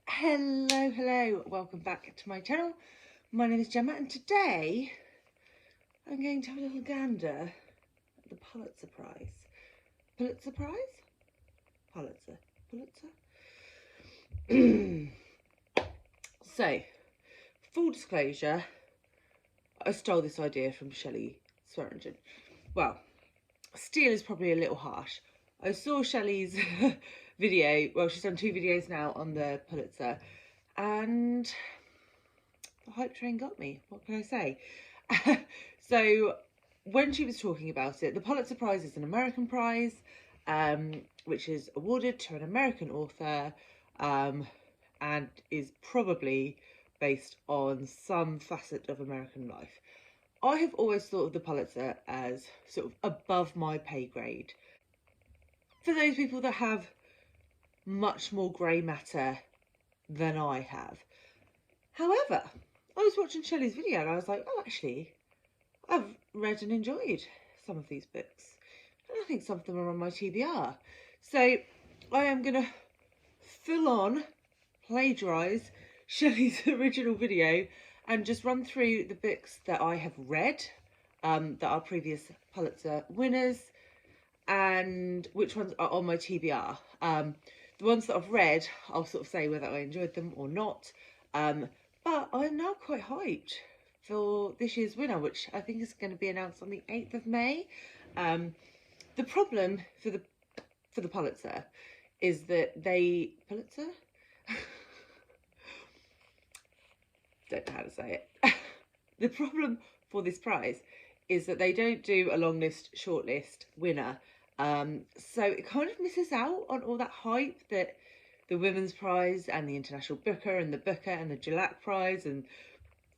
Hello, welcome back to my channel. My name is Gemma and today I'm going to have a little gander at the Pulitzer Prize. Pulitzer Prize? Pulitzer. So, full disclosure, I stole this idea from Shelley Swearingen. Well, steal is probably a little harsh. I saw Shelley's video, well, she's done 2 videos now on the Pulitzer, and the hype train got me. What can I say? So when she was talking about it, the Pulitzer Prize is an American prize, which is awarded to an American author, and is probably based on some facet of American life. I have always thought of the Pulitzer as sort of above my pay grade. For those people that have much more grey matter than I have. However, I was watching Shelley's video and I was like, oh, actually, I've read and enjoyed some of these books. And I think some of them are on my TBR. So I am going to full on plagiarise Shelley's original video and just run through the books that I have read, that are previous Pulitzer winners, and which ones are on my TBR. The ones that I've read, I'll sort of say whether I enjoyed them or not. But I'm now quite hyped for this year's winner, which I think is going to be announced on the 8th of May. The problem for the Pulitzer is that Pulitzer? Don't know how to say it. The problem for this prize is that they don't do a long list, short list winner. So it kind of misses out on all that hype that the Women's Prize and the International Booker and the Booker and the Gillette Prize and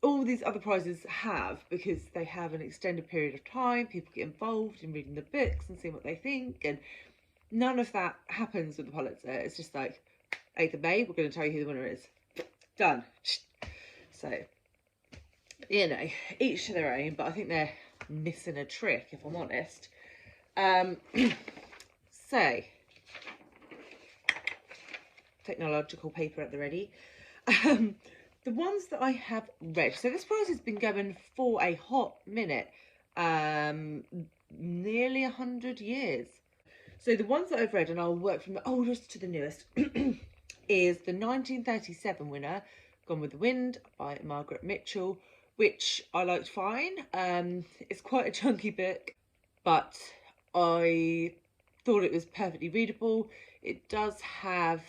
all these other prizes have, because they have an extended period of time, people get involved in reading the books and seeing what they think, and none of that happens with the Pulitzer. It's just like, 8th of May, we're going to tell you who the winner is. Done. So, you know, each to their own, but I think they're missing a trick, if I'm honest. So, technological paper at the ready. The ones that I have read, so this prize has been going for a hot minute, nearly 100 years. So the ones that I've read, and I'll work from the oldest to the newest, is the 1937 winner, Gone with the Wind by Margaret Mitchell, which I liked fine. It's quite a chunky book, but I thought it was perfectly readable. It does have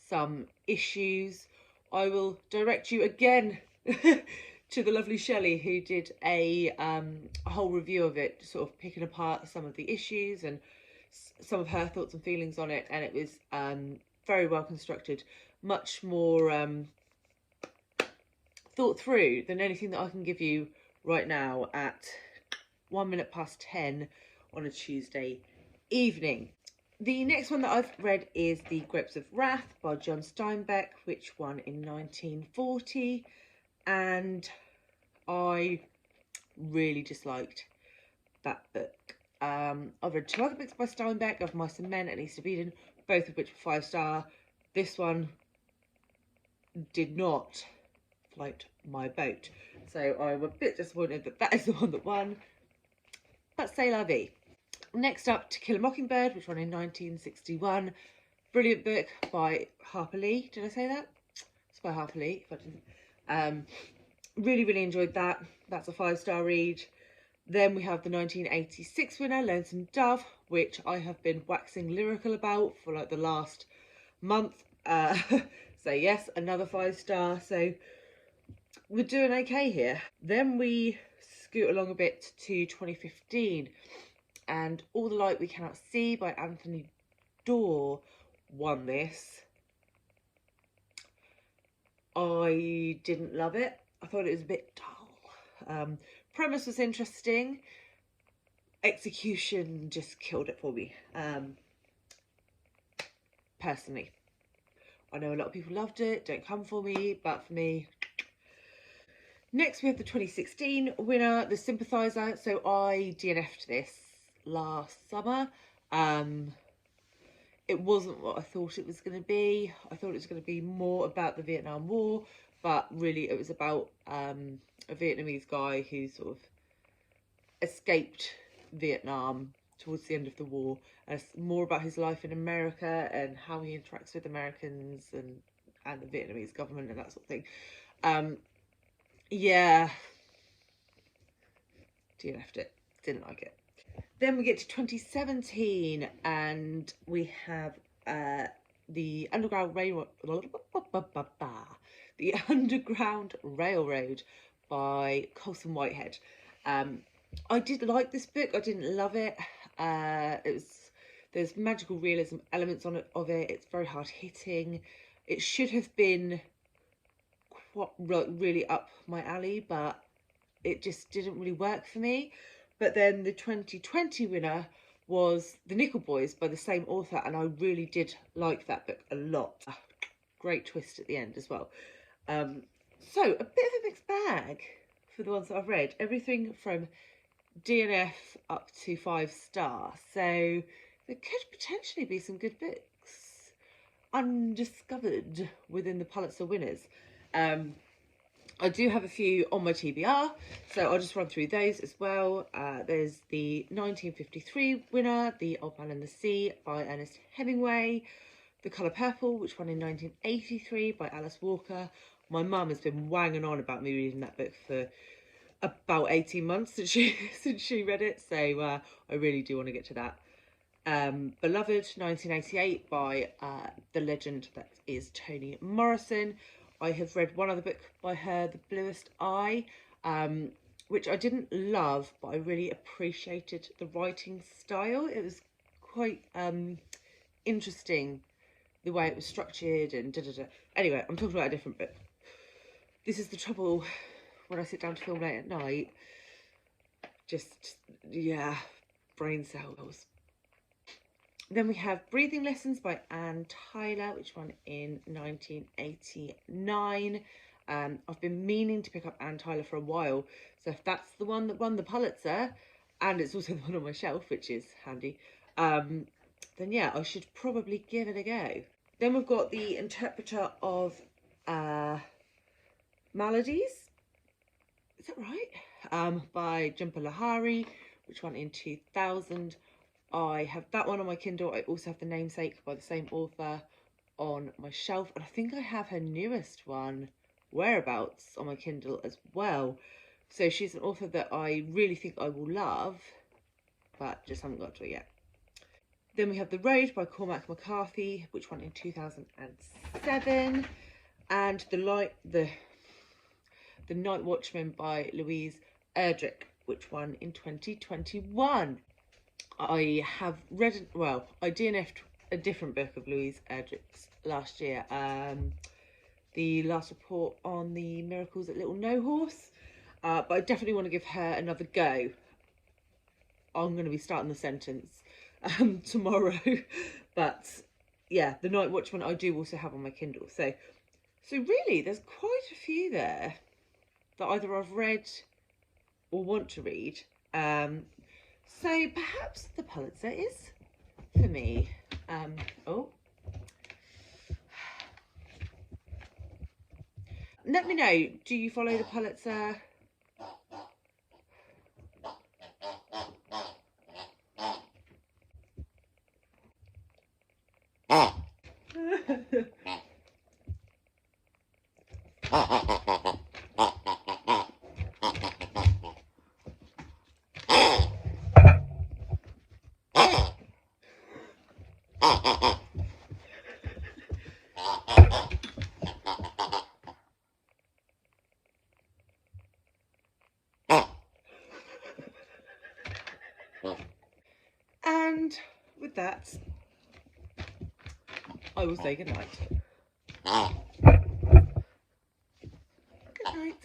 some issues. I will direct you again to the lovely Shelley, who did a whole review of it, sort of picking apart some of the issues and some of her thoughts and feelings on it, and it was very well constructed, much more thought through than anything that I can give you right now at 10 on a Tuesday evening. The next one that I've read is The Grapes of Wrath by John Steinbeck, which won in 1940, and I really disliked that book. I've read 2 other books by Steinbeck, Of Mice and Men and East of Eden, both of which were 5-star. This one did not float my boat, so I'm a bit disappointed that that is the one that won, but c'est la vie. Next up, To Kill a Mockingbird, which won in 1961. Brilliant book by Harper Lee. Did I say that? It's by Harper Lee, if I didn't. Really enjoyed that. That's a 5-star read. Then we have the 1986 winner, Lonesome Dove, which I have been waxing lyrical about for like the last month. So yes, another 5-star. So we're doing okay here. Then we scoot along a bit to 2015, and All the Light We Cannot See by Anthony Doerr won this. I didn't love it. I thought it was a bit dull. Premise was interesting. Execution just killed it for me. Personally, I know a lot of people loved it. Don't come for me, but for me. Next we have the 2016 winner, The Sympathiser. So I DNF'd this last summer. it wasn't what I thought it was going to be. I thought it was going to be more about the Vietnam War, but really it was about a Vietnamese guy who sort of escaped Vietnam towards the end of the war, and it's more about his life in America and how he interacts with Americans and the Vietnamese government and that sort of thing. Yeah, DNF'd it, didn't like it. Then we get to 2017 and we have the Underground Railroad, the Underground Railroad by Colson Whitehead. I did like this book. I didn't love it. There's magical realism elements of it. It's very hard hitting. It should have been really up my alley, but it just didn't really work for me. But then the 2020 winner was The Nickel Boys by the same author, and I really did like that book a lot. Great twist at the end as well. So a bit of a mixed bag for the ones that I've read. Everything from DNF up to 5-star. So there could potentially be some good books undiscovered within the Pulitzer winners. I do have a few on my TBR, so I'll just run through those as well. There's the 1953 winner, The Old Man and the Sea by Ernest Hemingway. The Colour Purple, which won in 1983 by Alice Walker. My mum has been wanging on about me reading that book for about 18 months since she read it, so I really do want to get to that. Beloved, 1988 by the legend that is Toni Morrison. I have read one other book by her, The Bluest Eye, which I didn't love, but I really appreciated the writing style. It was quite interesting, the way it was structured and da-da-da. Anyway, I'm talking about a different book. This is the trouble when I sit down to film late at night. Just, yeah, brain cells. Then we have Breathing Lessons by Anne Tyler, which won in 1989. I've been meaning to pick up Anne Tyler for a while, so if that's the one that won the Pulitzer, and it's also the one on my shelf, which is handy, then yeah, I should probably give it a go. Then we've got The Interpreter of Maladies, is that right? By Jhumpa Lahiri, which won in 2000. I have that one on my Kindle. I also have The Namesake by the same author on my shelf, and I think I have her newest one, Whereabouts, on my Kindle as well. So she's an author that I really think I will love, but just haven't got to it yet. Then we have The Road by Cormac McCarthy, which won in 2007, and The Night Watchman by Louise Erdrich, which won in 2021. I have read, well, I DNF'd a different book of Louise Erdrich's last year, The Last Report on the Miracles at Little No Horse, but I definitely want to give her another go. I'm going to be starting the sentence tomorrow, but yeah, The Night Watchman I do also have on my Kindle, so really there's quite a few there that either I've read or want to read. So perhaps the Pulitzer is for me. Let me know, do you follow the Pulitzer? And with that, I will say good night. Good night.